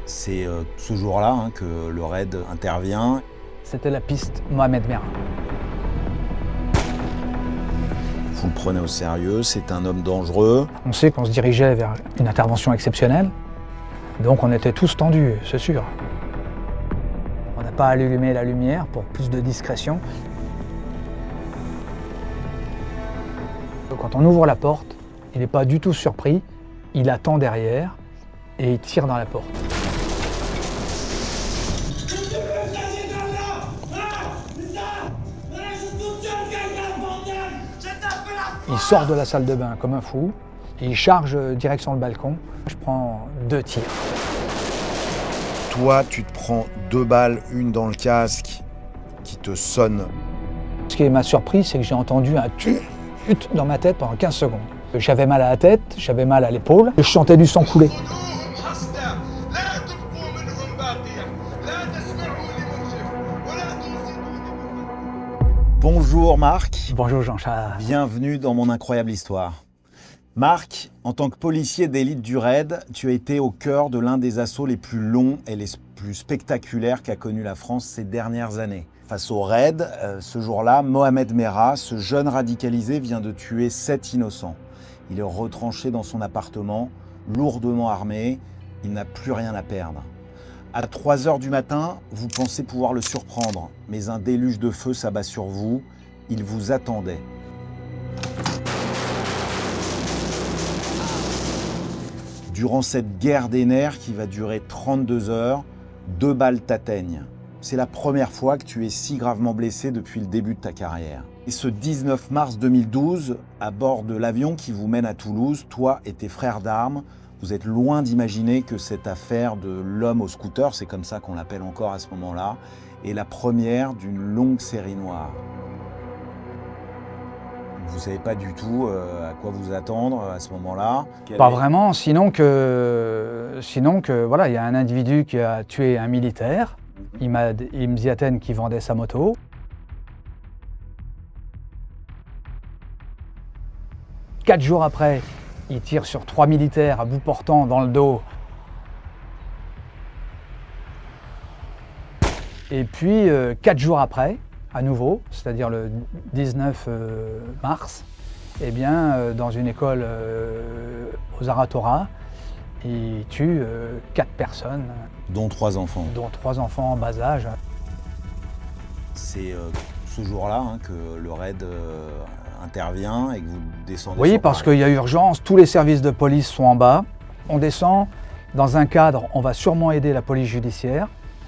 C'est ce jour-là que le raid intervient. C'était la piste Mohamed Merah. Vous le prenez au sérieux, c'est un homme dangereux. On sait qu'on se dirigeait vers une intervention exceptionnelle, donc on était tous tendus, c'est sûr. On n'a pas allumé la lumière pour plus de discrétion. Quand on ouvre la porte, il n'est pas du tout surpris, il attend derrière et il tire dans la porte. Il sort de la salle de bain comme un fou, et il charge direction le balcon. Je prends 2 tirs. Toi, tu te prends 2 balles, une dans le casque qui te sonne. Ce qui m'a surpris, c'est que j'ai entendu un tut dans ma tête pendant 15 secondes. J'avais mal à la tête, j'avais mal à l'épaule, je sentais du sang couler. Bonjour Marc. Bonjour Jean-Charles. Bienvenue dans mon incroyable histoire. Marc, en tant que policier d'élite du raid, tu as été au cœur de l'un des assauts les plus longs et les plus spectaculaires qu'a connu la France ces dernières années. Face au raid, ce jour-là, Mohamed Merah, ce jeune radicalisé, vient de tuer 7 innocents. Il est retranché dans son appartement, lourdement armé, il n'a plus rien à perdre. À 3h du matin, vous pensez pouvoir le surprendre, mais un déluge de feu s'abat sur vous, il vous attendait. Durant cette guerre des nerfs qui va durer 32 heures, 2 balles t'atteignent. C'est la première fois que tu es si gravement blessé depuis le début de ta carrière. Et ce 19 mars 2012, à bord de l'avion qui vous mène à Toulouse, toi et tes frères d'armes, vous êtes loin d'imaginer que cette affaire de l'homme au scooter, c'est comme ça qu'on l'appelle encore à ce moment-là, est la première d'une longue série noire. Vous ne savez pas du tout à quoi vous attendre à ce moment-là. Pas vraiment, sinon que voilà, il y a un individu qui a tué un militaire, Ibn Ziaten, qui vendait sa moto. Quatre jours après, il tire sur 3 militaires à bout portant dans le dos. Et puis 4 jours après, à nouveau, c'est-à-dire le 19 mars, eh bien, dans une école aux Aratora, il tue 4 personnes. Dont 3 enfants. Dont 3 enfants en bas âge. C'est ce jour-là que le raid intervient et que vous descendez. Oui, sur parce Paris. qu'il y a urgence, tous les services de police sont en bas. On descend dans un cadre, on va sûrement aider la police judiciaire.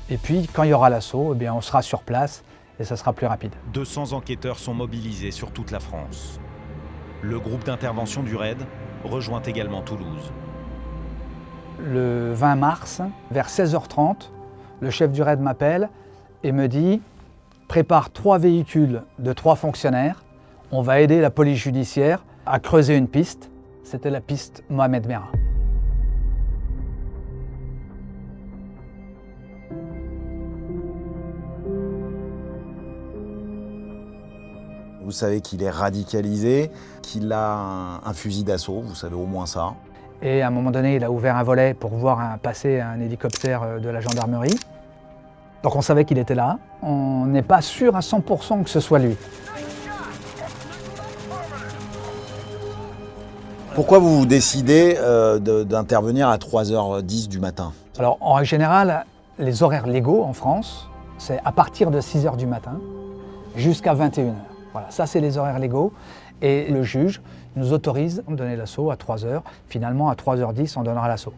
Et puis, quand il y aura l'assaut, eh bien, on sera sur place et ça sera plus rapide. 200 enquêteurs sont mobilisés sur toute la France. Le groupe d'intervention du raid rejoint également Toulouse. Le 20 mars, vers 16h30, le chef du raid m'appelle et me dit « Prépare 3 véhicules de 3 fonctionnaires. On va aider la police judiciaire à creuser une piste. » C'était la piste Mohamed Merah. Vous savez qu'il est radicalisé, qu'il a un fusil d'assaut, vous savez au moins ça. Et à un moment donné, il a ouvert un volet pour voir passer un hélicoptère de la gendarmerie. Donc on savait qu'il était là. On n'est pas sûr à 100% que ce soit lui. Pourquoi vous décidez d'intervenir à 3h10 du matin? Alors en règle générale, les horaires légaux en France, c'est à partir de 6h du matin jusqu'à 21h. Voilà, ça c'est les horaires légaux. Et le juge nous autorise à donner l'assaut à 3h. Finalement, à 3h10, on donnera l'assaut.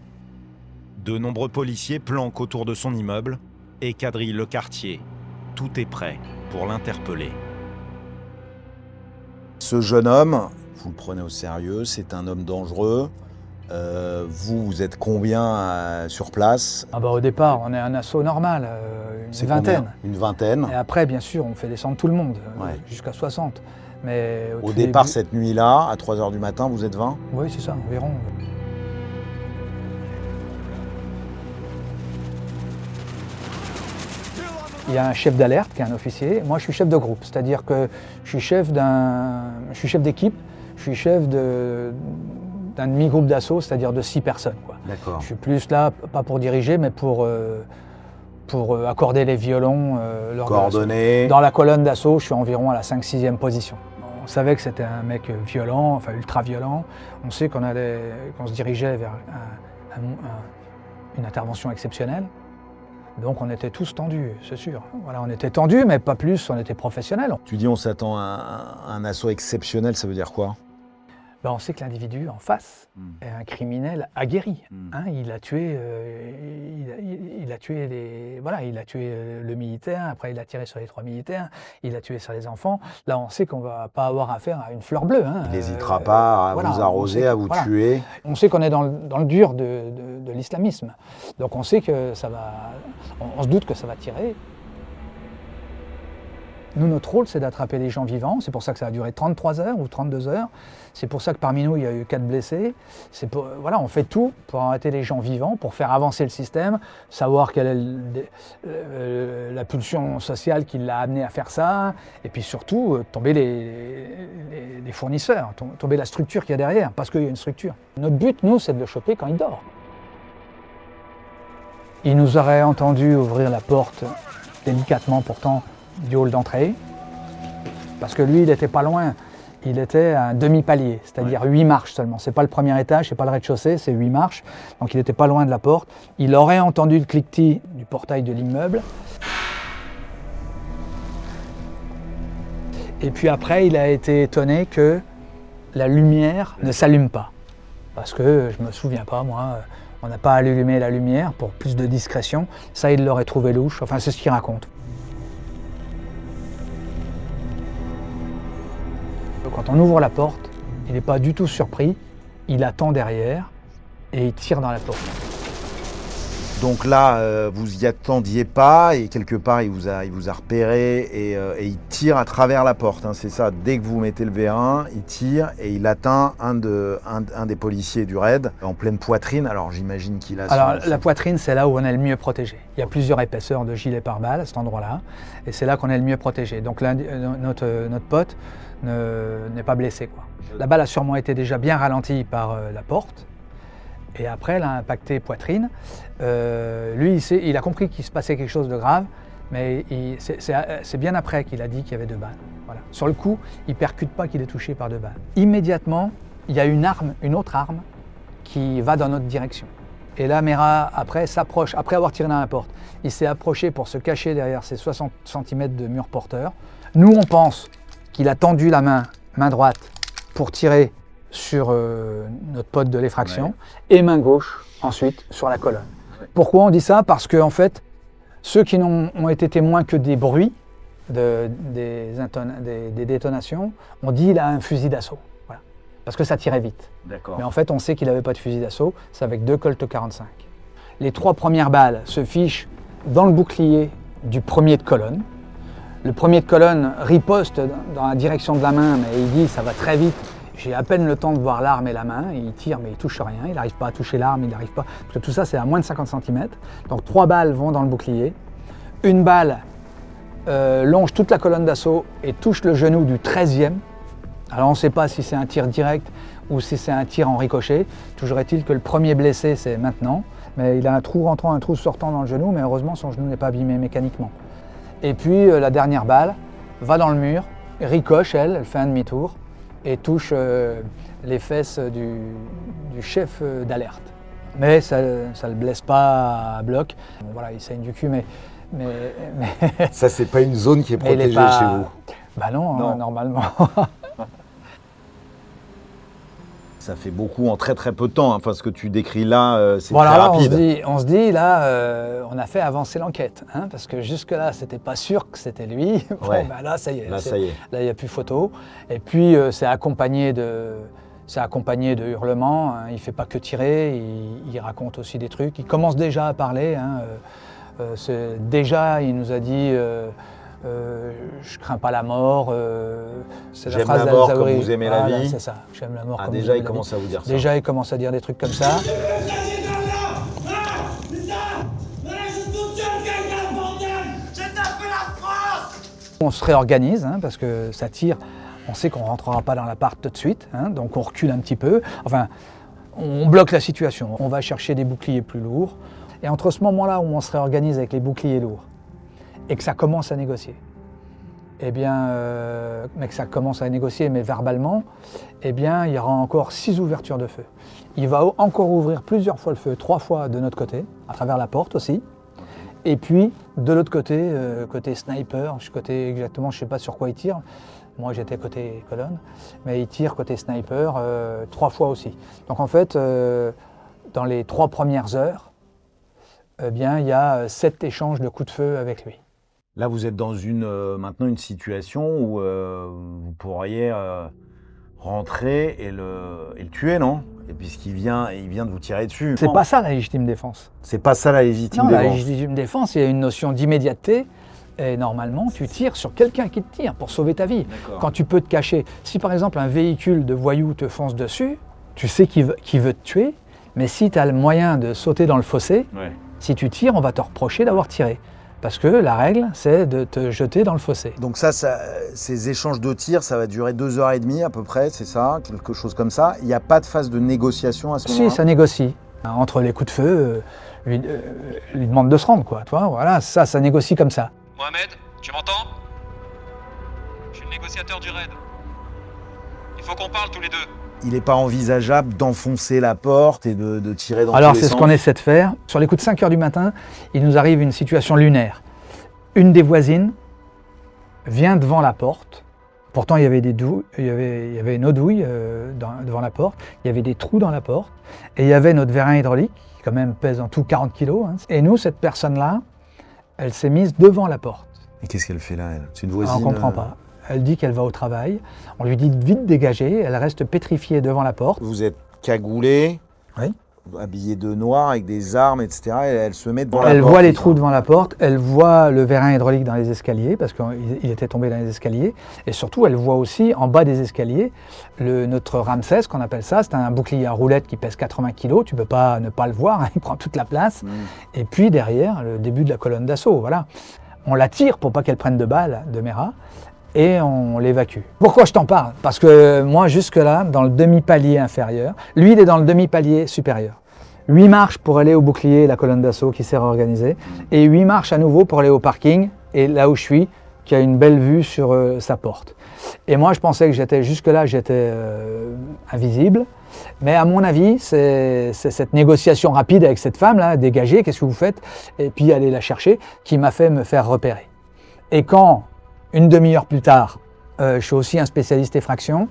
De nombreux policiers planquent autour de son immeuble et quadrillent le quartier. Tout est prêt pour l'interpeller. Ce jeune homme, vous le prenez au sérieux, c'est un homme dangereux. Vous êtes combien sur place? Au départ, on est un assaut normal, une vingtaine. Une vingtaine. Et après, bien sûr, on fait descendre tout le monde, Ouais. jusqu'à 60. Mais Au départ, cette nuit-là, à 3h du matin, vous êtes 20? Oui, c'est ça, environ. Il y a un chef d'alerte qui est un officier. Moi, je suis chef de groupe, c'est-à-dire que je suis chef d'équipe, je suis chef d'un d'un demi-groupe d'assaut, c'est-à-dire de 6 personnes, quoi. D'accord. Je suis plus là, pas pour diriger, mais pour accorder les violons. Lors de Coordonné. l'assaut. Dans la colonne d'assaut, je suis environ à la 5-6e position. On savait que c'était un mec violent, enfin ultra violent. On sait qu'on se dirigeait vers une intervention exceptionnelle. Donc on était tous tendus, c'est sûr. Voilà, on était tendus, mais pas plus, on était professionnels. Tu dis on s'attend à un assaut exceptionnel, ça veut dire quoi? Ben, on sait que l'individu en face est un criminel aguerri. Hein, il a tué, il a tué le militaire. Après il a tiré sur les 3 militaires. Il a tué sur les enfants. Là, on sait qu'on va pas avoir affaire à une fleur bleue. Hein. Il n'hésitera pas à vous arroser, à vous tuer. On sait qu'on est dans le dur de l'islamisme. Donc on sait que ça va. On se doute que ça va tirer. Nous, notre rôle, c'est d'attraper les gens vivants. C'est pour ça que ça a duré 33 heures ou 32 heures. C'est pour ça que parmi nous, il y a eu 4 blessés. Voilà, on fait tout pour arrêter les gens vivants, pour faire avancer le système, savoir quelle est la pulsion sociale qui l'a amené à faire ça, et puis surtout, tomber les fournisseurs, tomber la structure qu'il y a derrière, parce qu'il y a une structure. Notre but, nous, c'est de le choper quand il dort. Il nous aurait entendu ouvrir la porte délicatement, pourtant, du hall d'entrée, parce que lui, il n'était pas loin, il était à un demi-palier, c'est-à-dire 8 marches seulement. C'est pas le premier étage, c'est pas le rez-de-chaussée, c'est 8 marches, donc il n'était pas loin de la porte. Il aurait entendu le cliquetis du portail de l'immeuble. Et puis après, il a été étonné que la lumière ne s'allume pas, parce que je me souviens pas, moi, on n'a pas allumé la lumière pour plus de discrétion. Ça, il l'aurait trouvé louche, enfin c'est ce qu'il raconte. Quand on ouvre la porte, il n'est pas du tout surpris, il attend derrière et il tire dans la porte. Donc là, vous y attendiez pas et quelque part, il vous a repéré et il tire à travers la porte. Hein, c'est ça, dès que vous mettez le V1, il tire et il atteint un des policiers du raid en pleine poitrine. Alors j'imagine qu'il a... Alors la poitrine, c'est là où on est le mieux protégé. Il y a plusieurs épaisseurs de gilet pare-balles à cet endroit-là et c'est là qu'on est le mieux protégé. Donc notre pote n'est pas blessé, quoi. La balle a sûrement été déjà bien ralentie par la porte. Et après, elle a impacté poitrine. Lui, il a compris qu'il se passait quelque chose de grave, mais c'est bien après qu'il a dit qu'il y avait 2 balles. Voilà. Sur le coup, il ne percute pas qu'il est touché par 2 balles. Immédiatement, il y a une autre arme qui va dans notre direction. Et là, Mera, après, s'approche, après avoir tiré dans la porte, il s'est approché pour se cacher derrière ces 60 cm de mur porteur. Nous, on pense qu'il a tendu la main droite, pour tirer sur notre pote de l'effraction, et main gauche ensuite sur la colonne. Pourquoi on dit ça? Parce que en fait, ceux qui n'ont été témoins que des bruits, des détonations, on dit qu'il a un fusil d'assaut. Voilà. Parce que ça tirait vite. Mais en fait, on sait qu'il n'avait pas de fusil d'assaut, c'est avec 2 Colt 45. Les 3 premières balles se fichent dans le bouclier du premier de colonne. Le premier de colonne riposte dans la direction de la main, mais il dit ça va très vite. J'ai à peine le temps de voir l'arme et la main, il tire mais il touche rien, il n'arrive pas à toucher l'arme, il n'arrive pas, parce que tout ça c'est à moins de 50 cm. Donc 3 balles vont dans le bouclier, une balle longe toute la colonne d'assaut et touche le genou du 13e. Alors on ne sait pas si c'est un tir direct ou si c'est un tir en ricochet. Toujours est-il que le premier blessé c'est maintenant, mais il a un trou rentrant, un trou sortant dans le genou, mais heureusement son genou n'est pas abîmé mécaniquement. Et puis la dernière balle va dans le mur, ricoche elle fait un demi-tour et touche les fesses du chef d'alerte. Mais ça ne le blesse pas à bloc. Bon, voilà, il saigne du cul, mais ça, c'est pas une zone qui est protégée chez vous? Bah non. Normalement. Ça fait beaucoup en très très peu de temps. Enfin, ce que tu décris là, c'est voilà, très rapide. On se dit là, on a fait avancer l'enquête, hein, parce que jusque-là, c'était pas sûr que c'était lui. Bon, Ouais. bah là, ça y est. Là, ça y est. Là, il n'y a plus photo. Et puis, c'est accompagné de hurlements. Hein. Il ne fait pas que tirer, il raconte aussi des trucs. Il commence déjà à parler. Hein. Déjà, il nous a dit je crains pas la mort. C'est la phrase la mort d'Al-Zaouri. comme vous aimez la vie. C'est ça. J'aime la mort comme Déjà, vous il aimez commence la vie. à vous dire ça. Déjà, il commence à dire des trucs comme ça. On se réorganise, hein, parce que ça tire. On sait qu'on ne rentrera pas dans l'appart tout de suite, hein, donc on recule un petit peu. Enfin, on bloque la situation. On va chercher des boucliers plus lourds. Et entre ce moment-là où on se réorganise avec les boucliers lourds et que ça commence à négocier, eh bien, mais que ça commence à négocier, mais verbalement, eh bien, il y aura encore 6 ouvertures de feu. Il va encore ouvrir plusieurs fois le feu, 3 fois de notre côté, à travers la porte aussi. Et puis, de l'autre côté, côté sniper, côté exactement, je ne sais pas sur quoi il tire. Moi, j'étais côté colonne, mais il tire côté sniper 3 fois aussi. Donc en fait, dans les 3 premières heures, eh bien, il y a 7 échanges de coups de feu avec lui. Là, vous êtes dans maintenant une situation où vous pourriez rentrer et le tuer, non? Et puisqu'il vient de vous tirer dessus. C'est pas ça la légitime défense. C'est pas ça la légitime Non, défense. la légitime défense, il y a une notion d'immédiateté. Et normalement, tu tires sur quelqu'un qui te tire pour sauver ta vie. Quand tu peux te cacher. Si par exemple un véhicule de voyous te fonce dessus, tu sais qu'il veut te tuer, mais si tu as le moyen de sauter dans le fossé, si tu tires, on va te reprocher d'avoir tiré. Parce que la règle, c'est de te jeter dans le fossé. Donc ces échanges de tirs, ça va durer 2h30 à peu près, c'est ça? Quelque chose comme ça. Il n'y a pas de phase de négociation à ce moment-là? Si, ça négocie. Entre les coups de feu, lui demande de se rendre, quoi. Tu vois, voilà, ça négocie comme ça. Mohamed, tu m'entends? Je suis le négociateur du raid. Il faut qu'on parle tous les deux. Il n'est pas envisageable d'enfoncer la porte et de tirer dans tous les Alors sens. c'est ce qu'on essaie de faire. Sur les coups de 5h du matin, il nous arrive une situation lunaire. Une des voisines vient devant la porte. Pourtant il y avait une eau douille devant la porte. Il y avait des trous dans la porte. Et il y avait notre vérin hydraulique, qui quand même pèse en tout 40 kilos. Et nous, cette personne-là, elle s'est mise devant la porte. Et qu'est-ce qu'elle fait là, elle? C'est une voisine? On ne comprend pas. Elle dit qu'elle va au travail. On lui dit de vite dégager. Elle reste pétrifiée devant la porte. Vous êtes cagoulé, Oui. habillé de noir avec des armes, etc. Et elle se met devant la porte. Elle voit les trous devant la porte. Elle voit le vérin hydraulique dans les escaliers parce qu'il était tombé dans les escaliers. Et surtout, elle voit aussi en bas des escaliers notre Ramsès, qu'on appelle ça. C'est un bouclier à roulettes qui pèse 80 kg. Tu ne peux pas ne pas le voir. Il prend toute la place. Et puis derrière, le début de la colonne d'assaut. Voilà. On la tire pour pas qu'elle prenne de balles de Mera. Et on l'évacue. Pourquoi je t'en parle? Parce que moi, jusque-là, dans le demi-palier inférieur, lui, il est dans le demi-palier supérieur. 8 marches pour aller au bouclier, la colonne d'assaut qui s'est réorganisée, et 8 marches à nouveau pour aller au parking, et là où je suis, qui a une belle vue sur sa porte. Et moi, je pensais que jusque-là, j'étais invisible, mais à mon avis, c'est cette négociation rapide avec cette femme-là, dégagée, qu'est-ce que vous faites? Et puis aller la chercher, qui m'a fait me faire repérer. Et quand une demi-heure plus tard, je suis aussi un spécialiste effraction.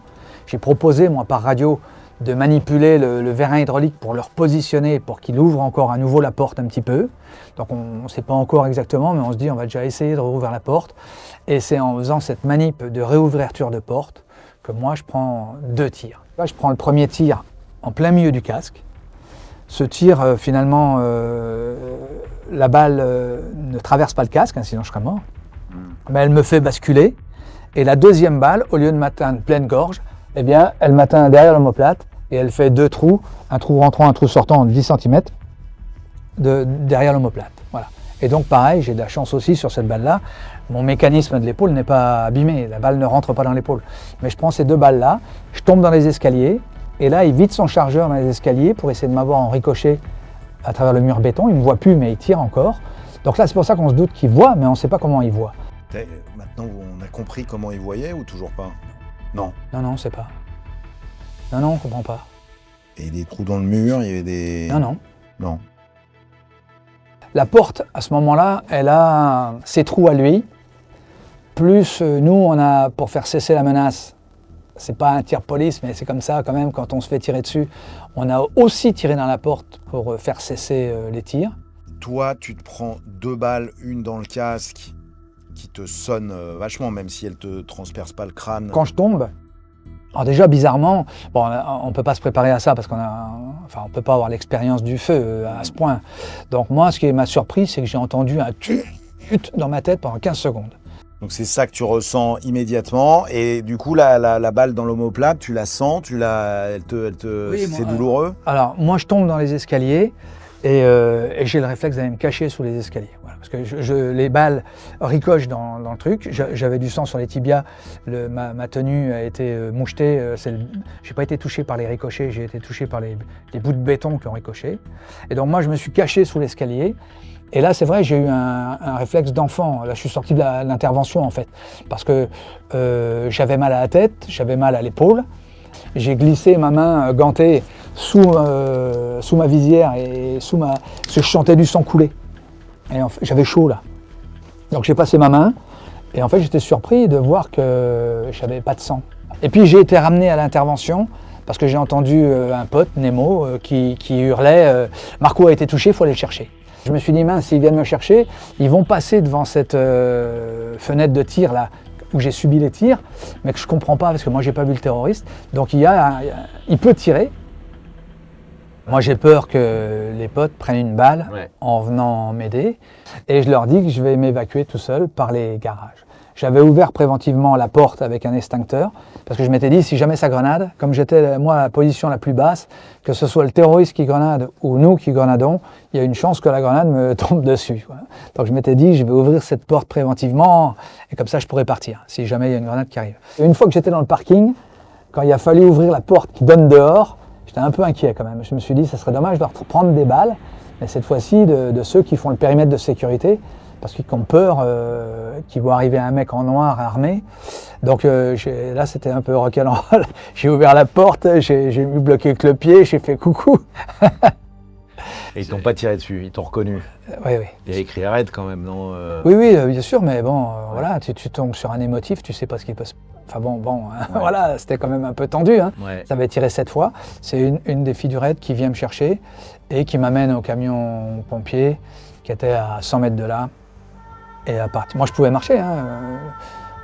J'ai proposé, moi, par radio, de manipuler le vérin hydraulique pour le repositionner, pour qu'il ouvre encore à nouveau la porte un petit peu. Donc on ne sait pas encore exactement, mais on se dit on va déjà essayer de rouvrir la porte. Et c'est en faisant cette manip de réouverture de porte que moi, je prends 2 tirs. Là, je prends le premier tir en plein milieu du casque. Ce tir, finalement, la balle ne traverse pas le casque, hein, sinon je serais mort. Mais elle me fait basculer. Et la deuxième balle, au lieu de m'atteindre pleine gorge, eh bien, elle m'atteint derrière l'omoplate et elle fait 2 trous, un trou rentrant, un trou sortant de 10 cm derrière l'omoplate. Voilà. Et donc pareil, j'ai de la chance aussi sur cette balle-là. Mon mécanisme de l'épaule n'est pas abîmé, la balle ne rentre pas dans l'épaule. Mais je prends ces 2 balles-là, je tombe dans les escaliers, et là il vide son chargeur dans les escaliers pour essayer de m'avoir en ricochet à travers le mur béton. Il ne me voit plus, mais il tire encore. Donc là, c'est pour ça qu'on se doute qu'il voit, mais on ne sait pas comment il voit. Maintenant, on a compris comment il voyait ou toujours pas? Non. Non, on ne sait pas. Non, on ne comprend pas. Et des trous dans le mur, il y avait des... Non. La porte, à ce moment-là, elle a ses trous à lui. Plus nous, on a, pour faire cesser la menace, c'est pas un tir police, mais c'est comme ça quand même, quand on se fait tirer dessus, on a aussi tiré dans la porte pour faire cesser les tirs. Toi, tu te prends 2 balles, une dans le casque, qui te sonne vachement, même si elle te transperce pas le crâne. Quand je tombe, alors déjà bizarrement, bon, on peut pas se préparer à ça parce on peut pas avoir l'expérience du feu à ce point. Donc moi, ce qui m'a surpris, c'est que j'ai entendu un tut dans ma tête pendant 15 secondes. Donc c'est ça que tu ressens immédiatement, et du coup la balle dans l'omoplate, tu la sens, c'est douloureux? Alors moi, je tombe dans les escaliers. Et j'ai le réflexe d'aller me cacher sous les escaliers. Voilà, parce que les balles ricochent dans le truc. J'avais du sang sur les tibias. Ma tenue a été mouchetée. J'ai pas été touché par les ricochets, j'ai été touché par les bouts de béton qui ont ricoché. Et donc moi, je me suis caché sous l'escalier. Et là, c'est vrai, j'ai eu un réflexe d'enfant. Là, je suis sorti de l'intervention, en fait. Parce que j'avais mal à la tête, j'avais mal à l'épaule. J'ai glissé ma main gantée sous ma visière et parce que je sentais du sang couler. Et en fait, j'avais chaud là. Donc j'ai passé ma main et en fait j'étais surpris de voir que j'avais pas de sang. Et puis j'ai été ramené à l'intervention parce que j'ai entendu un pote, Nemo, qui hurlait « Marco a été touché, il faut aller le chercher ». Je me suis dit « mince, s'ils viennent me chercher, ils vont passer devant cette fenêtre de tir là, où j'ai subi les tirs, mais que je comprends pas parce que moi j'ai pas vu le terroriste. Donc il peut tirer. Moi j'ai peur que les potes prennent une balle en venant m'aider et je leur dis que je vais m'évacuer tout seul par les garages. J'avais ouvert préventivement la porte avec un extincteur parce que je m'étais dit si jamais ça grenade, comme j'étais moi à la position la plus basse, que ce soit le terroriste qui grenade ou nous qui grenadons, il y a une chance que la grenade me tombe dessus. Voilà. Donc je m'étais dit je vais ouvrir cette porte préventivement et comme ça je pourrais partir si jamais il y a une grenade qui arrive. Et une fois que j'étais dans le parking, quand il a fallu ouvrir la porte qui donne dehors, j'étais un peu inquiet quand même. Je me suis dit ça serait dommage de prendre des balles, mais cette fois-ci de ceux qui font le périmètre de sécurité, parce qu'ils ont peur qu'il va arriver un mec en noir armé. Donc là, c'était un peu rock'n'roll. J'ai ouvert la porte, j'ai mis bloqué avec le pied, j'ai fait coucou. Et ils t'ont pas tiré dessus, ils t'ont reconnu. Oui, oui. Il y a écrit arrête quand même, non Oui, oui, bien sûr, mais bon, voilà, tu tombes sur un émotif, tu sais pas ce qui peut se... Enfin bon, voilà, c'était quand même un peu tendu. Hein. Ouais. Ça avait tiré 7 fois. C'est une des filles du raid qui vient me chercher et qui m'amène au camion pompier qui était à 100 mètres de là. Et à partir, moi je pouvais marcher, hein.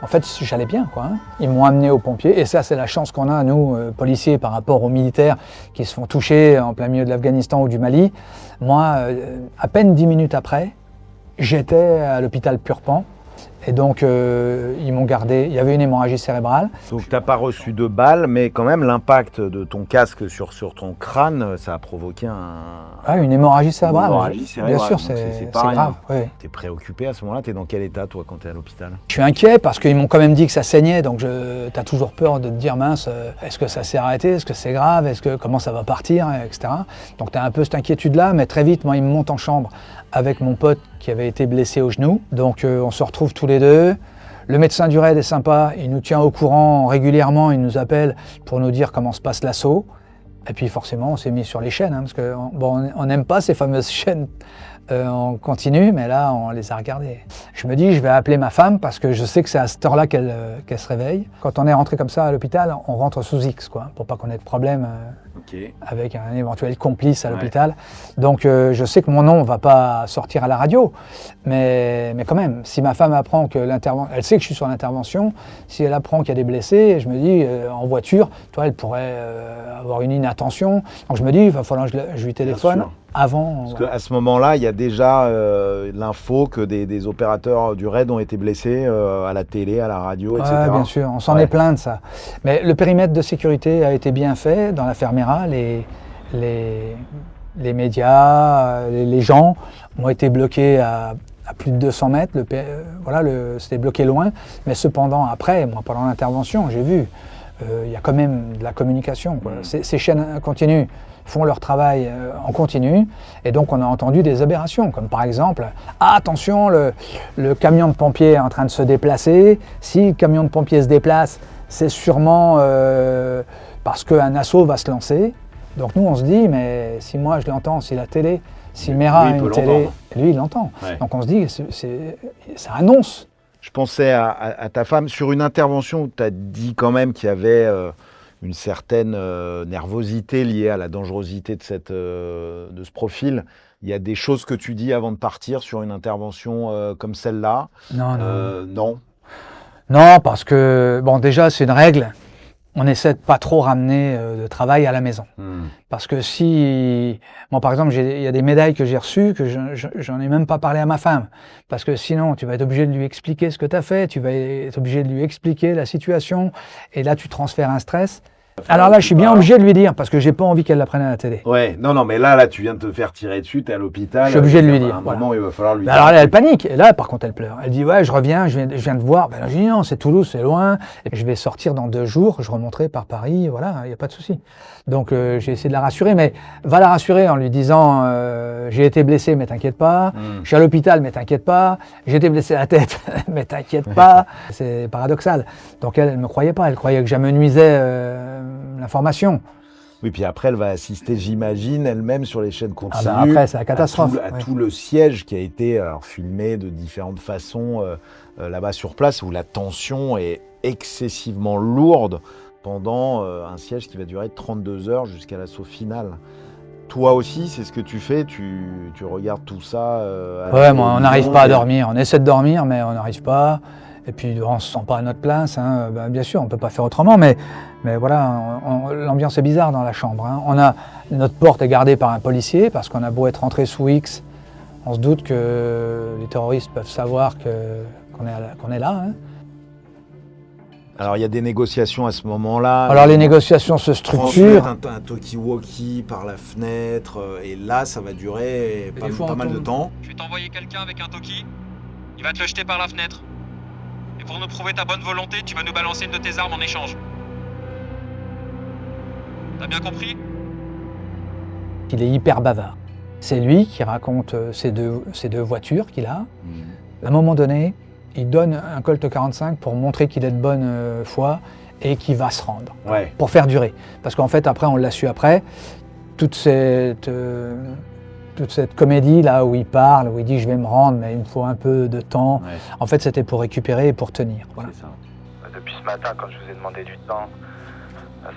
En fait j'allais bien quoi. Hein. Ils m'ont amené aux pompiers et ça c'est la chance qu'on a nous policiers par rapport aux militaires qui se font toucher en plein milieu de l'Afghanistan ou du Mali. Moi à peine 10 minutes après j'étais à l'hôpital Purpan et donc ils m'ont gardé, il y avait une hémorragie cérébrale. Donc t'as pas reçu de balles mais quand même l'impact de ton casque sur ton crâne ça a provoqué une hémorragie cérébrale. Bien sûr, c'est grave. Oui. T'es préoccupé à ce moment-là, t'es dans quel état toi quand t'es à l'hôpital? Je suis inquiet parce qu'ils m'ont quand même dit que ça saignait, donc t'as toujours peur de te dire mince, est-ce que ça s'est arrêté, est-ce que c'est grave, comment ça va partir, etc. Donc t'as un peu cette inquiétude-là, mais très vite, moi, ils me montent en chambre avec mon pote qui avait été blessé au genou. Donc on se retrouve tous les deux. Le médecin du raid est sympa, il nous tient au courant régulièrement, il nous appelle pour nous dire comment se passe l'assaut. Et puis forcément, on s'est mis sur les chaînes, hein, parce qu'on n'aime pas ces fameuses chaînes en continu, mais là, on les a regardées. Je me dis, je vais appeler ma femme, parce que je sais que c'est à cette heure-là qu'elle se réveille. Quand on est rentré comme ça à l'hôpital, on rentre sous X, quoi, pour pas qu'on ait de problème avec un éventuel complice à l'hôpital. Donc je sais que mon nom ne va pas sortir à la radio, mais quand même, si ma femme apprend que elle sait que je suis sur l'intervention, si elle apprend qu'il y a des blessés, je me dis, en voiture, toi, elle pourrait avoir une inattention. Donc je me dis, il va falloir que je lui téléphone avant. Parce qu'à ce moment-là, il y a déjà l'info que des opérateurs du raid ont été blessés à la télé, à la radio, etc. Bien sûr, on s'en est plein de ça. Mais le périmètre de sécurité a été bien fait dans la Fermera. Les médias, les gens ont été bloqués à plus de 200 mètres. C'était bloqué loin. Mais cependant, après, moi, pendant l'intervention, j'ai vu, il y a quand même de la communication. Quoi. Ces chaînes continues font leur travail en continu, et donc on a entendu des aberrations, comme par exemple « Ah, attention, le camion de pompiers est en train de se déplacer. Si le camion de pompiers se déplace, c'est sûrement parce qu'un assaut va se lancer. » Donc nous, on se dit « Mais si moi je l'entends, si la télé, si Mera a une télé, lui il l'entend. Ouais. » Donc on se dit « Ça annonce. » Je pensais à ta femme, sur une intervention où tu as dit quand même qu'il y avait une certaine nervosité liée à la dangerosité de ce profil. Il y a des choses que tu dis avant de partir sur une intervention comme celle-là? Non, parce que, bon, déjà, c'est une règle. On essaie de pas trop ramener de travail à la maison. Parce que si... Moi, par exemple, il y a des médailles que j'ai reçues que j'en ai même pas parlé à ma femme. Parce que sinon, tu vas être obligé de lui expliquer ce que tu as fait, tu vas être obligé de lui expliquer la situation, et là, tu transfères un stress. Alors là, je suis bien obligé de lui dire, parce que j'ai pas envie qu'elle l'apprenne à la télé. Ouais, non, mais là, tu viens de te faire tirer dessus, t'es à l'hôpital. Je suis obligé de lui dire. À un moment, il va falloir lui Mais dire. alors là, elle panique. Et là, par contre, elle pleure. Elle dit, ouais, je reviens, je viens de voir. Ben, je dis, non, c'est Toulouse, c'est loin. Et je vais sortir dans 2 jours, je remonterai par Paris, voilà, il n'y a pas de souci. Donc, j'ai essayé de la rassurer, mais va la rassurer en lui disant, j'ai été blessé, mais t'inquiète pas. Je suis à l'hôpital, mais t'inquiète pas. J'ai été blessé à la tête, mais t'inquiète pas. C'est paradoxal. Donc, elle ne me croyait pas. Elle croyait que j'amenuisais l'information. Oui, puis après, elle va assister, j'imagine, elle-même sur les chaînes continues. Ah bah après, c'est la catastrophe. À tout le siège qui a été filmé de différentes façons là-bas sur place, où la tension est excessivement lourde pendant un siège qui va durer 32 heures jusqu'à l'assaut final. Toi aussi, c'est ce que tu fais, tu regardes tout ça. Ouais, moi, on n'arrive pas à dormir. On essaie de dormir, mais on n'arrive pas. Et puis, on ne se sent pas à notre place. Hein. Ben, bien sûr, on ne peut pas faire autrement, mais voilà, l'ambiance est bizarre dans la chambre. Hein. Notre porte est gardée par un policier, parce qu'on a beau être rentré sous X, on se doute que les terroristes peuvent savoir qu'on est là. Hein. Alors, il y a des négociations à ce moment-là. Alors, les négociations se structurent. Un talkie-walkie par la fenêtre, et là, ça va durer pas mal de temps. Je vais t'envoyer quelqu'un avec un talkie. Il va te le jeter par la fenêtre. Et pour nous prouver ta bonne volonté, tu vas nous balancer une de tes armes en échange. T'as bien compris ? Il est hyper bavard. C'est lui qui raconte ces deux voitures qu'il a. À un moment donné, il donne un Colt 45 pour montrer qu'il est de bonne foi et qu'il va se rendre, pour faire durer. Parce qu'en fait, après, on l'a su après, toute cette comédie là où il parle, où il dit je vais me rendre, mais il me faut un peu de temps. Ouais. En fait, c'était pour récupérer et pour tenir. Voilà. C'est ça. Depuis ce matin, quand je vous ai demandé du temps,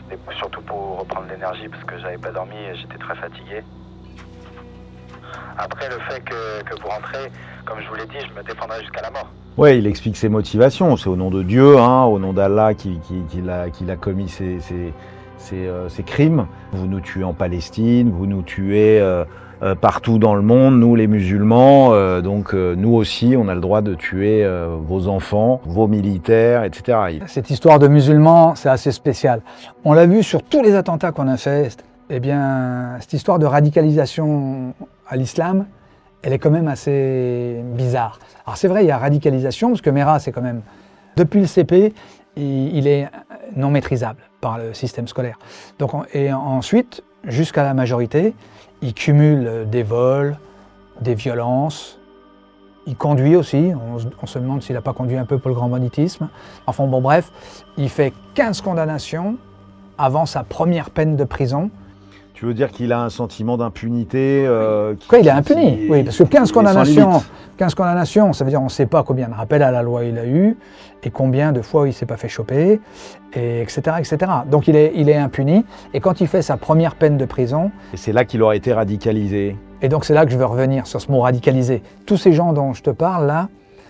c'était surtout pour reprendre l'énergie parce que j'avais pas dormi et j'étais très fatigué. Après, le fait que vous rentrez, comme je vous l'ai dit, je me défendrai jusqu'à la mort. Oui, il explique ses motivations. C'est au nom de Dieu, hein, au nom d'Allah qu'il a commis ces crimes. Vous nous tuez en Palestine, vous nous tuez partout dans le monde, nous les musulmans. Donc nous aussi, on a le droit de tuer vos enfants, vos militaires, etc. Cette histoire de musulmans, c'est assez spécial. On l'a vu sur tous les attentats qu'on a faits. Eh bien, cette histoire de radicalisation à l'islam, elle est quand même assez bizarre. Alors c'est vrai, il y a radicalisation, parce que Merah, c'est quand même... Depuis le CP, il est non maîtrisable par le système scolaire. Donc, et ensuite, jusqu'à la majorité, il cumule des vols, des violences, il conduit aussi, on se demande s'il n'a pas conduit un peu pour le grand banditisme. Enfin bon, bref, il fait 15 condamnations avant sa première peine de prison. Tu veux dire qu'il a un sentiment d'impunité Quoi, il est impuni, oui, parce que 15 condamnations, ça veut dire on ne sait pas combien de rappels à la loi il a eu, et combien de fois il ne s'est pas fait choper, et etc., etc. Donc il est impuni, et quand il fait sa première peine de prison... Et c'est là qu'il aura été radicalisé. Et donc c'est là que je veux revenir sur ce mot radicalisé. Tous ces gens dont je te parle là,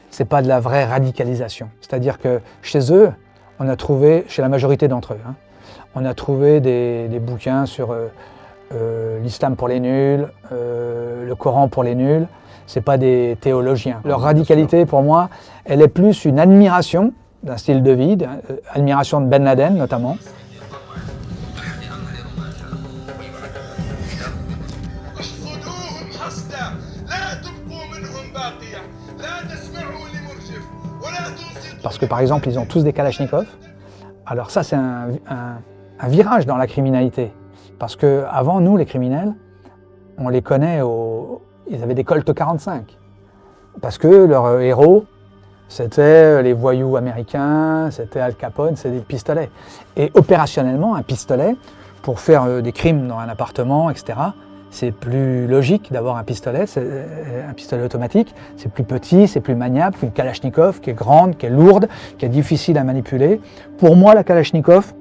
c'est pas de la vraie radicalisation. C'est-à-dire que chez eux, on a trouvé, chez la majorité d'entre eux, hein, on a trouvé des bouquins sur l'islam pour les nuls, le Coran pour les nuls. C'est pas des théologiens. Leur radicalité, pour moi, elle est plus une admiration d'un style de vie, admiration de Ben Laden notamment. Parce que par exemple, ils ont tous des Kalachnikov. Alors ça, c'est un virage dans la criminalité. Parce qu'avant, nous, les criminels, on les connaît, ils avaient des Colt 45. Parce que leurs héros, c'était les voyous américains, c'était Al Capone, c'est des pistolets. Et opérationnellement, un pistolet, pour faire des crimes dans un appartement, etc., c'est plus logique d'avoir un pistolet automatique. C'est plus petit, c'est plus maniable qu'une Kalachnikov qui est grande, qui est lourde, qui est difficile à manipuler. Pour moi, la Kalachnikov,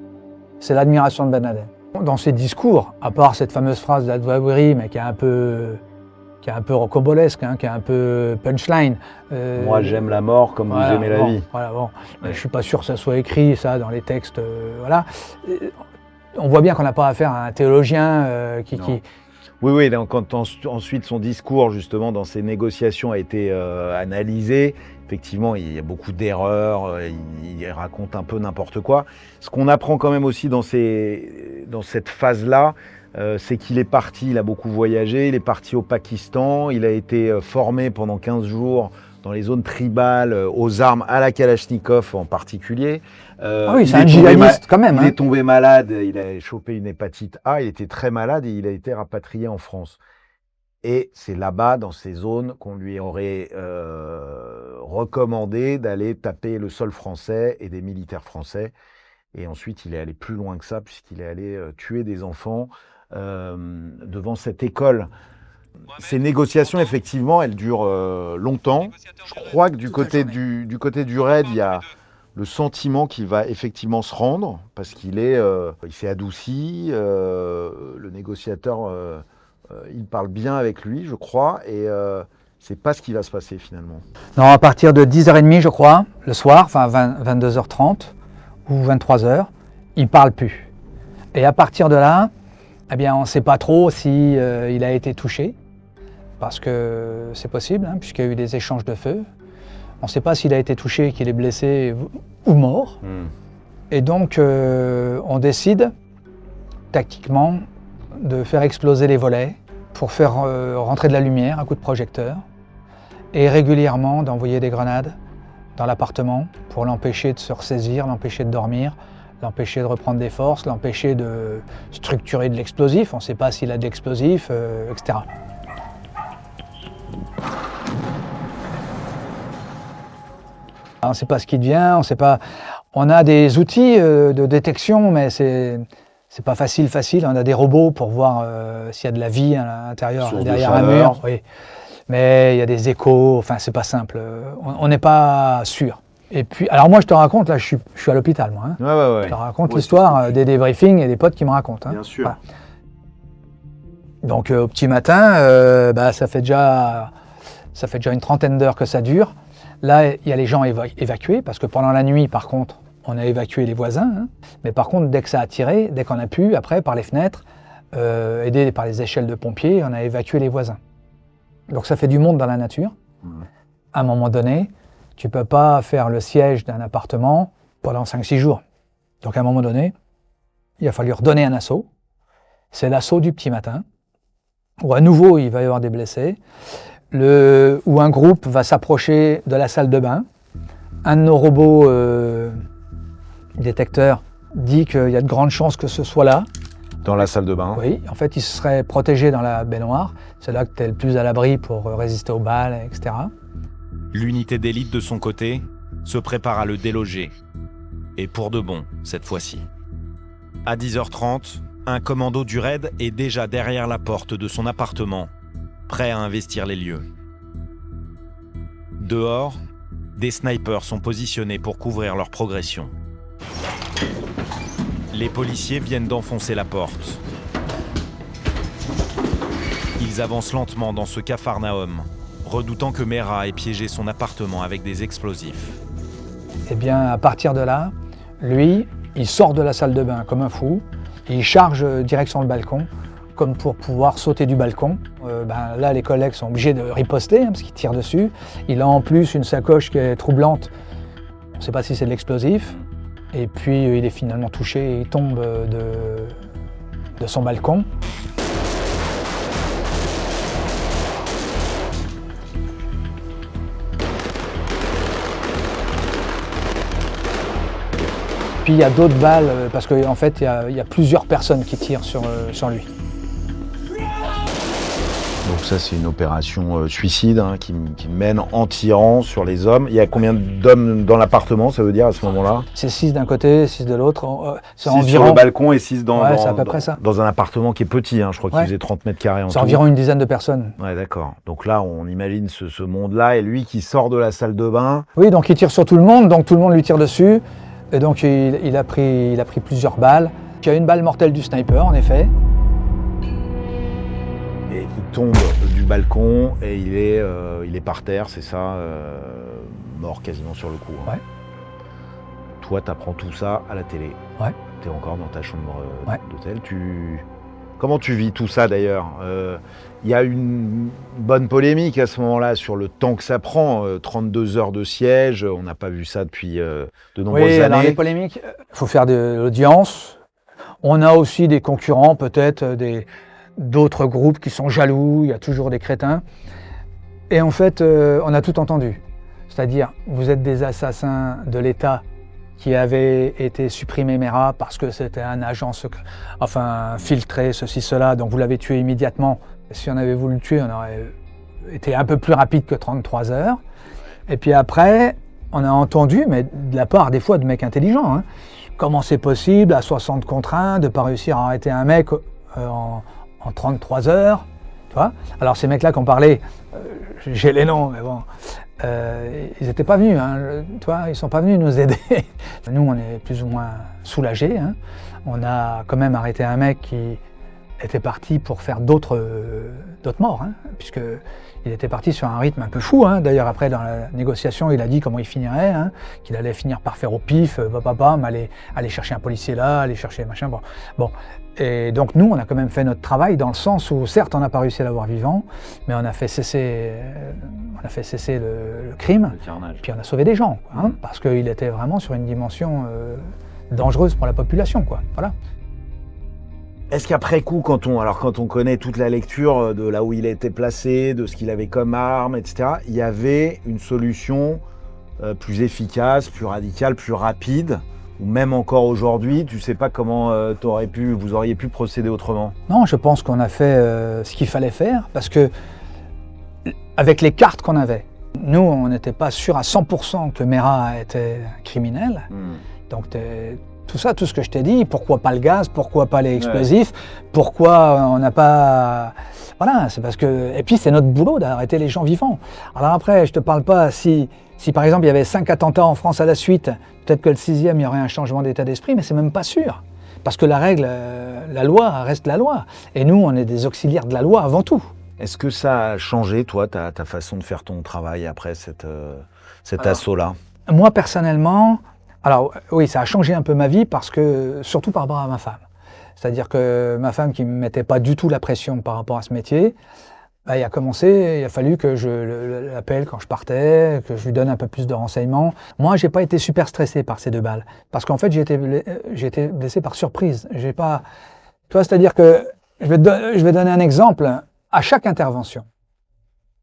c'est l'admiration de Ben Laden. Dans ses discours, à part cette fameuse phrase d'Al-Zawahiri, mais qui est un peu rocambolesque, hein, qui est un peu punchline. Moi, j'aime la mort comme vous aimez la vie. Voilà, bon. Ouais. Je suis pas sûr que ça soit écrit, ça, dans les textes. Voilà. On voit bien qu'on n'a pas affaire à un théologien Oui, donc quand ensuite son discours, justement, dans ses négociations a été analysé, effectivement, il y a beaucoup d'erreurs, il raconte un peu n'importe quoi. Ce qu'on apprend quand même aussi dans cette phase-là, c'est qu'il est parti, il a beaucoup voyagé, il est parti au Pakistan, il a été formé pendant 15 jours dans les zones tribales, aux armes, à la Kalachnikov en particulier. Ah oui, c'est un djihadiste quand même. Il est tombé malade, il a chopé une hépatite A, il était très malade et il a été rapatrié en France. Et c'est là-bas, dans ces zones, qu'on lui aurait recommandé d'aller taper le sol français et des militaires français. Et ensuite, il est allé plus loin que ça, puisqu'il est allé tuer des enfants devant cette école. Ces négociations, effectivement, elles durent longtemps. Je crois que du côté du raid, il y a le sentiment qu'il va effectivement se rendre, parce qu'il s'est adouci. Le négociateur, il parle bien avec lui, je crois, et c'est pas ce qui va se passer finalement. Non, à partir de 10h30, je crois, le soir, enfin 22h30 ou 23h, il parle plus. Et à partir de là, eh bien, on ne sait pas trop si il a été touché, parce que c'est possible, hein, puisqu'il y a eu des échanges de feu. On ne sait pas s'il a été touché, qu'il est blessé ou mort. Et donc, on décide, tactiquement, de faire exploser les volets pour faire rentrer de la lumière à coup de projecteur et régulièrement d'envoyer des grenades dans l'appartement pour l'empêcher de se ressaisir, l'empêcher de dormir, l'empêcher de reprendre des forces, l'empêcher de structurer de l'explosif. On ne sait pas s'il a de l'explosif, etc. On ne sait pas ce qui devient, on sait pas. On a des outils de détection, mais c'est pas facile. On a des robots pour voir s'il y a de la vie à l'intérieur, derrière un mur. Oui. Mais il y a des échos, enfin c'est pas simple. On n'est pas sûr. Et puis, alors moi je te raconte, là je suis à l'hôpital moi. Hein. Ouais. Je te raconte l'histoire des débriefings et des potes qui me racontent. Hein. Bien sûr. Voilà. Donc au petit matin, ça fait déjà une trentaine d'heures que ça dure. Là, il y a les gens évacués, parce que pendant la nuit, par contre, on a évacué les voisins. Hein. Mais par contre, dès que ça a tiré, dès qu'on a pu, après, par les fenêtres, aidé par les échelles de pompiers, on a évacué les voisins. Donc ça fait du monde dans la nature. À un moment donné, tu ne peux pas faire le siège d'un appartement pendant 5-6 jours. Donc à un moment donné, il a fallu redonner un assaut. C'est l'assaut du petit matin, où à nouveau, il va y avoir des blessés. Où un groupe va s'approcher de la salle de bain. Un de nos robots détecteurs dit qu'il y a de grandes chances que ce soit là. Dans la salle de bain. Oui, en fait, il se serait protégé dans la baignoire. C'est là que tu es le plus à l'abri pour résister aux balles, etc. L'unité d'élite, de son côté, se prépare à le déloger. Et pour de bon, cette fois-ci. À 10h30, un commando du raid est déjà derrière la porte de son appartement, prêt à investir les lieux. Dehors, des snipers sont positionnés pour couvrir leur progression. Les policiers viennent d'enfoncer la porte. Ils avancent lentement dans ce capharnaüm, redoutant que Mera ait piégé son appartement avec des explosifs. Eh bien, à partir de là, lui, il sort de la salle de bain comme un fou, il charge direction le balcon, comme pour pouvoir sauter du balcon. Là, les collègues sont obligés de riposter, parce qu'ils tirent dessus. Il a en plus une sacoche qui est troublante. On ne sait pas si c'est de l'explosif. Et puis, il est finalement touché et il tombe de son balcon. Puis il y a d'autres balles, parce qu'en fait, il y a plusieurs personnes qui tirent sur lui. Donc ça, c'est une opération suicide qui mène en tirant sur les hommes. Il y a combien d'hommes dans l'appartement, ça veut dire, à ce moment-là? C'est 6 d'un côté, 6 de l'autre. C'est 6 environ... sur le balcon et 6 c'est à peu près ça. Dans un appartement qui est petit, je crois qu'il faisait 30 mètres carrés en tout. C'est environ une dizaine de personnes. Ouais, d'accord. Donc là, on imagine ce monde-là, et lui qui sort de la salle de bain. Oui, donc il tire sur tout le monde, donc tout le monde lui tire dessus. Et donc il a pris plusieurs balles. Il y a une balle mortelle du sniper, en effet. Et il tombe du balcon et il est par terre, c'est ça, mort quasiment sur le coup. Hein. Ouais. Toi, t'apprends tout ça à la télé. Ouais. T'es encore dans ta chambre d'hôtel. Comment tu vis tout ça d'ailleurs? Il y a une bonne polémique à ce moment-là sur le temps que ça prend, 32 heures de siège, on n'a pas vu ça depuis de nombreuses Oui, alors les années. polémiques, il faut faire de l'audience. On a aussi des concurrents, peut-être d'autres groupes qui sont jaloux, il y a toujours des crétins. Et en fait, on a tout entendu. C'est-à-dire, vous êtes des assassins de l'État qui avaient été supprimés MERA parce que c'était un agent secret, enfin filtré, ceci, cela, donc vous l'avez tué immédiatement. Si on avait voulu le tuer, on aurait été un peu plus rapide que 33 heures. Et puis après, on a entendu, mais de la part des fois de mecs intelligents, hein, comment c'est possible à 60 contre 1 de ne pas réussir à arrêter un mec en 33 heures. Tu vois. Alors ces mecs-là qui ont parlé, j'ai les noms, mais bon, ils n'étaient pas venus, hein, tu vois, ils ne sont pas venus nous aider. Nous, on est plus ou moins soulagés. Hein. On a quand même arrêté un mec qui était parti pour faire d'autres morts, hein, puisqu'il était parti sur un rythme un peu fou. Hein. D'ailleurs, après, dans la négociation, il a dit comment il finirait, hein, qu'il allait finir par faire au pif, aller chercher un policier là, aller chercher machin. Bon. Et donc, nous, on a quand même fait notre travail dans le sens où, certes, on n'a pas réussi à l'avoir vivant, mais on a fait cesser le crime, puis on a sauvé des gens, quoi, hein, parce qu'il était vraiment sur une dimension dangereuse pour la population, quoi. Voilà. Est-ce qu'après coup, quand on connaît toute la lecture de là où il a été placé, de ce qu'il avait comme arme, etc., il y avait une solution plus efficace, plus radicale, plus rapide, ou même encore aujourd'hui, tu sais pas comment vous auriez pu procéder autrement? Non, je pense qu'on a fait ce qu'il fallait faire, parce que avec les cartes qu'on avait, nous, on n'était pas sûr à 100% que MERA était criminel. Donc tout ça, tout ce que je t'ai dit, pourquoi pas le gaz, pourquoi pas les explosifs, pourquoi on n'a pas... Voilà, c'est parce que... Et puis c'est notre boulot d'arrêter les gens vivants. Alors après, je te parle pas, si par exemple il y avait 5 attentats en France à la suite, peut-être que le 6e, il y aurait un changement d'état d'esprit, mais c'est même pas sûr. Parce que la règle, la loi reste la loi. Et nous, on est des auxiliaires de la loi avant tout. Est-ce que ça a changé, toi, ta façon de faire ton travail après cet assaut-là? Moi, personnellement... Alors oui, ça a changé un peu ma vie, parce que, surtout par rapport à ma femme. C'est-à-dire que ma femme qui ne me mettait pas du tout la pression par rapport à ce métier, il a fallu que je l'appelle quand je partais, que je lui donne un peu plus de renseignements. Moi, j'ai pas été super stressé par ces 2 balles, parce qu'en fait, j'ai été blessé par surprise. J'ai pas... Tu vois, c'est-à-dire que, je vais donner un exemple, à chaque intervention,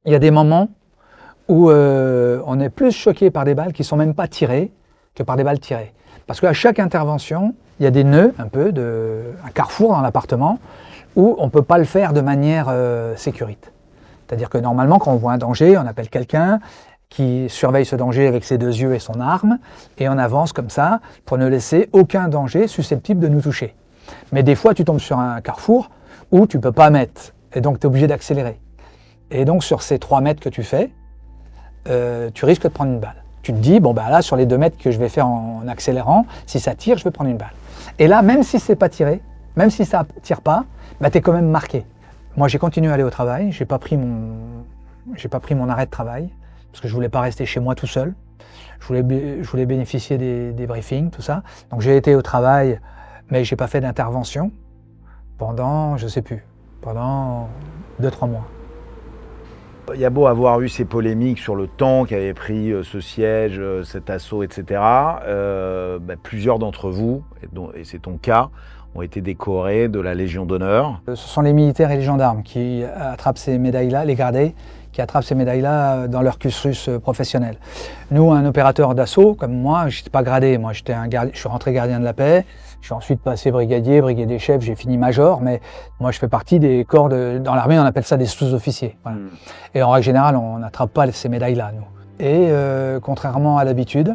il y a des moments où on est plus choqué par des balles qui sont même pas tirées, que par des balles tirées. Parce qu'à chaque intervention, il y a des nœuds, un carrefour dans l'appartement, où on ne peut pas le faire de manière sécurite. C'est-à-dire que normalement, quand on voit un danger, on appelle quelqu'un qui surveille ce danger avec ses 2 yeux et son arme, et on avance comme ça pour ne laisser aucun danger susceptible de nous toucher. Mais des fois, tu tombes sur un carrefour où tu ne peux pas mettre, et donc tu es obligé d'accélérer. Et donc sur ces 3 mètres que tu fais, tu risques de prendre une balle. Tu te dis, bon ben là, sur les 2 mètres que je vais faire en accélérant, si ça tire, je vais prendre une balle. Et là, même si c'est pas tiré, même si ça tire pas, ben tu es quand même marqué. Moi, j'ai continué à aller au travail, j'ai pas pris mon arrêt de travail, parce que je voulais pas rester chez moi tout seul. Je voulais bénéficier des briefings, tout ça. Donc j'ai été au travail, mais j'ai pas fait d'intervention pendant, je sais plus, pendant 2-3 mois. Il y a beau avoir eu ces polémiques sur le temps qu'avait pris ce siège, cet assaut, etc. Plusieurs d'entre vous, et c'est ton cas, ont été décorés de la Légion d'honneur. Ce sont les militaires et les gendarmes qui attrapent ces médailles-là, les gradés, qui attrapent ces médailles-là dans leur cursus professionnel. Nous, un opérateur d'assaut, comme moi, je n'étais pas gradé. Moi, je suis rentré gardien de la paix. Je suis ensuite passé brigadier chef, j'ai fini major, mais moi je fais partie des corps dans l'armée, on appelle ça des sous-officiers. Voilà. Et en règle générale, on n'attrape pas ces médailles-là, nous. Et contrairement à l'habitude,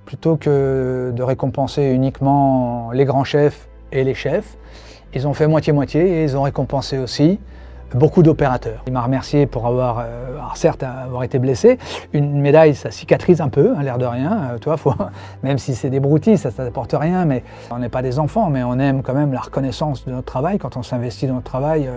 plutôt que de récompenser uniquement les grands chefs et les chefs, ils ont fait moitié-moitié et ils ont récompensé aussi beaucoup d'opérateurs. Il m'a remercié pour avoir été blessé. Une médaille, ça cicatrise un peu, hein, l'air de rien. Tu vois, même si c'est des broutilles, ça n'apporte rien, mais on n'est pas des enfants, mais on aime quand même la reconnaissance de notre travail. Quand on s'investit dans notre travail,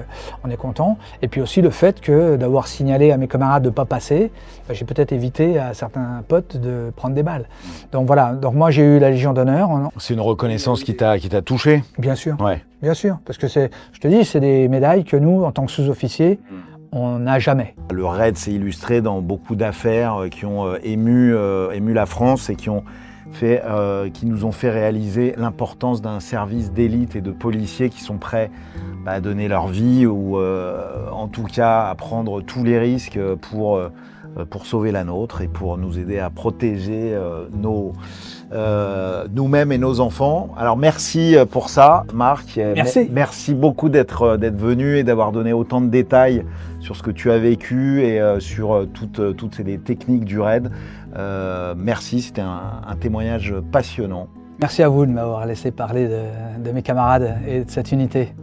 on est content. Et puis aussi le fait que d'avoir signalé à mes camarades de ne pas passer, j'ai peut-être évité à certains potes de prendre des balles. Donc voilà, donc moi j'ai eu la Légion d'honneur. C'est une reconnaissance qui t'a touché? Bien sûr. Ouais. Bien sûr, parce que je te dis, c'est des médailles que nous, en tant que sous-officiers, on n'a jamais. Le raid s'est illustré dans beaucoup d'affaires qui ont ému la France et qui nous ont fait réaliser l'importance d'un service d'élite et de policiers qui sont prêts à donner leur vie ou en tout cas à prendre tous les risques pour sauver la nôtre et pour nous aider à protéger nous-mêmes et nos enfants. Alors merci pour ça, Marc. Merci. Merci beaucoup d'être venu et d'avoir donné autant de détails sur ce que tu as vécu et sur toutes les techniques du raid. Merci, c'était un témoignage passionnant. Merci à vous de m'avoir laissé parler de mes camarades et de cette unité.